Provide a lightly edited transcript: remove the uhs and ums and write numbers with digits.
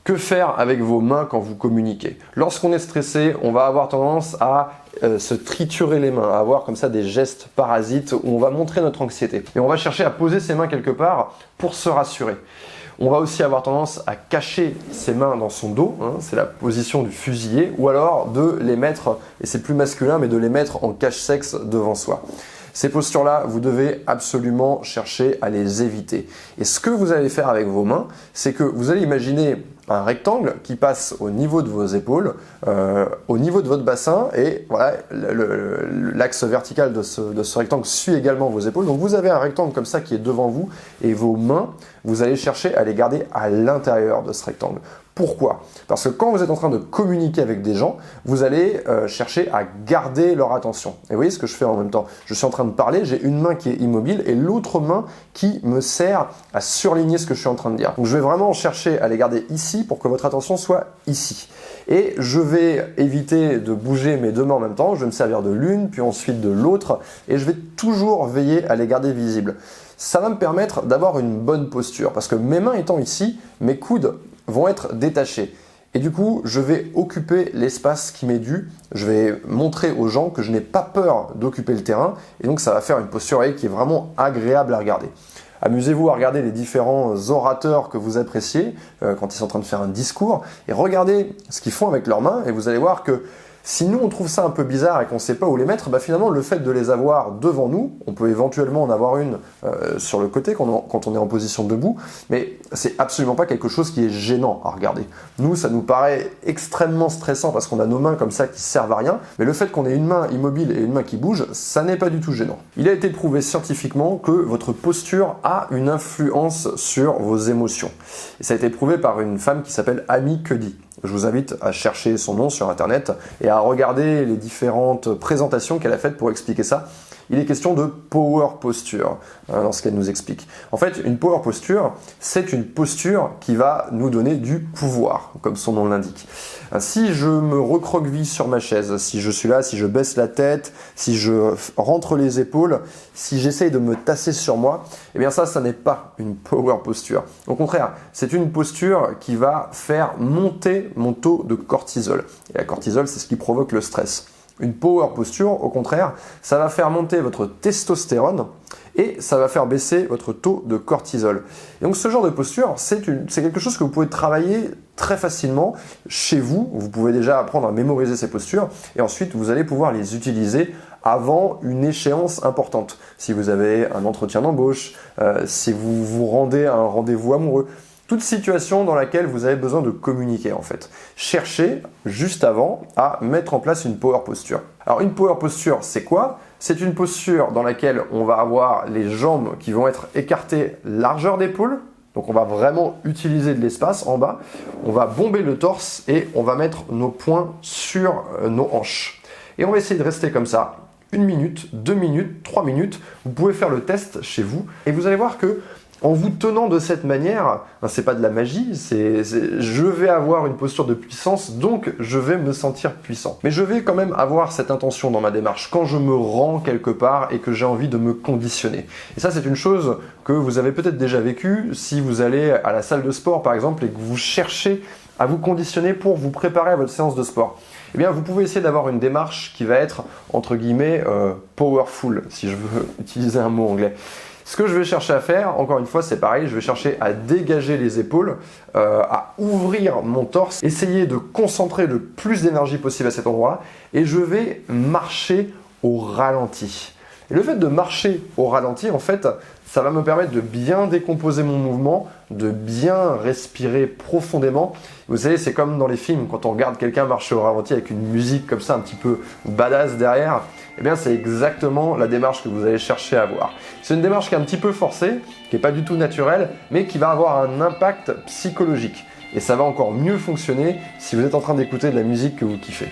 Que faire avec vos mains quand vous communiquez? Lorsqu'on est stressé, on va avoir tendance à se triturer les mains, à avoir comme ça des gestes parasites où on va montrer notre anxiété. Et on va chercher à poser ses mains quelque part pour se rassurer. On va aussi avoir tendance à cacher ses mains dans son dos, hein, c'est la position du fusillé, ou alors de les mettre, et c'est plus masculin, mais de les mettre en cache-sexe devant soi. Ces postures-là, vous devez absolument chercher à les éviter. Et ce que vous allez faire avec vos mains, c'est que vous allez imaginer un rectangle qui passe au niveau de vos épaules, au niveau de votre bassin, et voilà, l'axe vertical de ce rectangle suit également vos épaules. Donc vous avez un rectangle comme ça qui est devant vous, et vos mains, vous allez chercher à les garder à l'intérieur de ce rectangle. Pourquoi? Parce que quand vous êtes en train de communiquer avec des gens, vous allez chercher à garder leur attention. Et vous voyez ce que je fais en même temps? Je suis en train de parler, j'ai une main qui est immobile et l'autre main qui me sert à surligner ce que je suis en train de dire. Donc je vais vraiment chercher à les garder ici pour que votre attention soit ici. Et je vais éviter de bouger mes deux mains en même temps, je vais me servir de l'une, puis ensuite de l'autre, et je vais toujours veiller à les garder visibles. Ça va me permettre d'avoir une bonne posture, parce que mes mains étant ici, mes coudes vont être détachés. Et du coup, je vais occuper l'espace qui m'est dû. Je vais montrer aux gens que je n'ai pas peur d'occuper le terrain. Et donc, ça va faire une posture qui est vraiment agréable à regarder. Amusez-vous à regarder les différents orateurs que vous appréciez quand ils sont en train de faire un discours. Et regardez ce qu'ils font avec leurs mains. Et vous allez voir que si nous, on trouve ça un peu bizarre et qu'on ne sait pas où les mettre, bah finalement, le fait de les avoir devant nous, on peut éventuellement en avoir une sur le côté quand on est en position debout, mais c'est absolument pas quelque chose qui est gênant à regarder. Nous, ça nous paraît extrêmement stressant parce qu'on a nos mains comme ça qui servent à rien, mais le fait qu'on ait une main immobile et une main qui bouge, ça n'est pas du tout gênant. Il a été prouvé scientifiquement que votre posture a une influence sur vos émotions. Et ça a été prouvé par une femme qui s'appelle Amy Cuddy. Je vous invite à chercher son nom sur internet et à regarder les différentes présentations qu'elle a faites pour expliquer ça. Il est question de power posture dans ce qu'elle nous explique. En fait, une power posture, c'est une posture qui va nous donner du pouvoir, comme son nom l'indique. Si je me recroqueville sur ma chaise, si je suis là, si je baisse la tête, si je rentre les épaules, si j'essaye de me tasser sur moi, eh bien ça n'est pas une power posture. Au contraire, c'est une posture qui va faire monter mon taux de cortisol. Et la cortisol, c'est ce qui provoque le stress. Une power posture, au contraire, ça va faire monter votre testostérone et ça va faire baisser votre taux de cortisol. Et donc ce genre de posture, c'est quelque chose que vous pouvez travailler très facilement chez vous. Vous pouvez déjà apprendre à mémoriser ces postures et ensuite vous allez pouvoir les utiliser avant une échéance importante. Si vous avez un entretien d'embauche, si vous vous rendez à un rendez-vous amoureux, toute situation dans laquelle vous avez besoin de communiquer en fait. Cherchez juste avant à mettre en place une power posture. Alors une power posture, c'est quoi? C'est une posture dans laquelle on va avoir les jambes qui vont être écartées largeur d'épaule. Donc on va vraiment utiliser de l'espace en bas. On va bomber le torse et on va mettre nos poings sur nos hanches. Et on va essayer de rester comme ça. 1 minute, 2 minutes, 3 minutes. Vous pouvez faire le test chez vous et vous allez voir que en vous tenant de cette manière, c'est pas de la magie, je vais avoir une posture de puissance, donc je vais me sentir puissant. Mais je vais quand même avoir cette intention dans ma démarche quand je me rends quelque part et que j'ai envie de me conditionner. Et ça, c'est une chose que vous avez peut-être déjà vécu si vous allez à la salle de sport par exemple et que vous cherchez à vous conditionner pour vous préparer à votre séance de sport. Eh bien, vous pouvez essayer d'avoir une démarche qui va être, entre guillemets, powerful, si je veux utiliser un mot anglais. Ce que je vais chercher à faire, encore une fois, c'est pareil, je vais chercher à dégager les épaules, à ouvrir mon torse, essayer de concentrer le plus d'énergie possible à cet endroit-là, et je vais marcher au ralenti. Et le fait de marcher au ralenti, en fait, ça va me permettre de bien décomposer mon mouvement, de bien respirer profondément. Vous savez, c'est comme dans les films, quand on regarde quelqu'un marcher au ralenti avec une musique comme ça, un petit peu badass derrière, eh bien c'est exactement la démarche que vous allez chercher à avoir. C'est une démarche qui est un petit peu forcée, qui n'est pas du tout naturelle, mais qui va avoir un impact psychologique. Et ça va encore mieux fonctionner si vous êtes en train d'écouter de la musique que vous kiffez.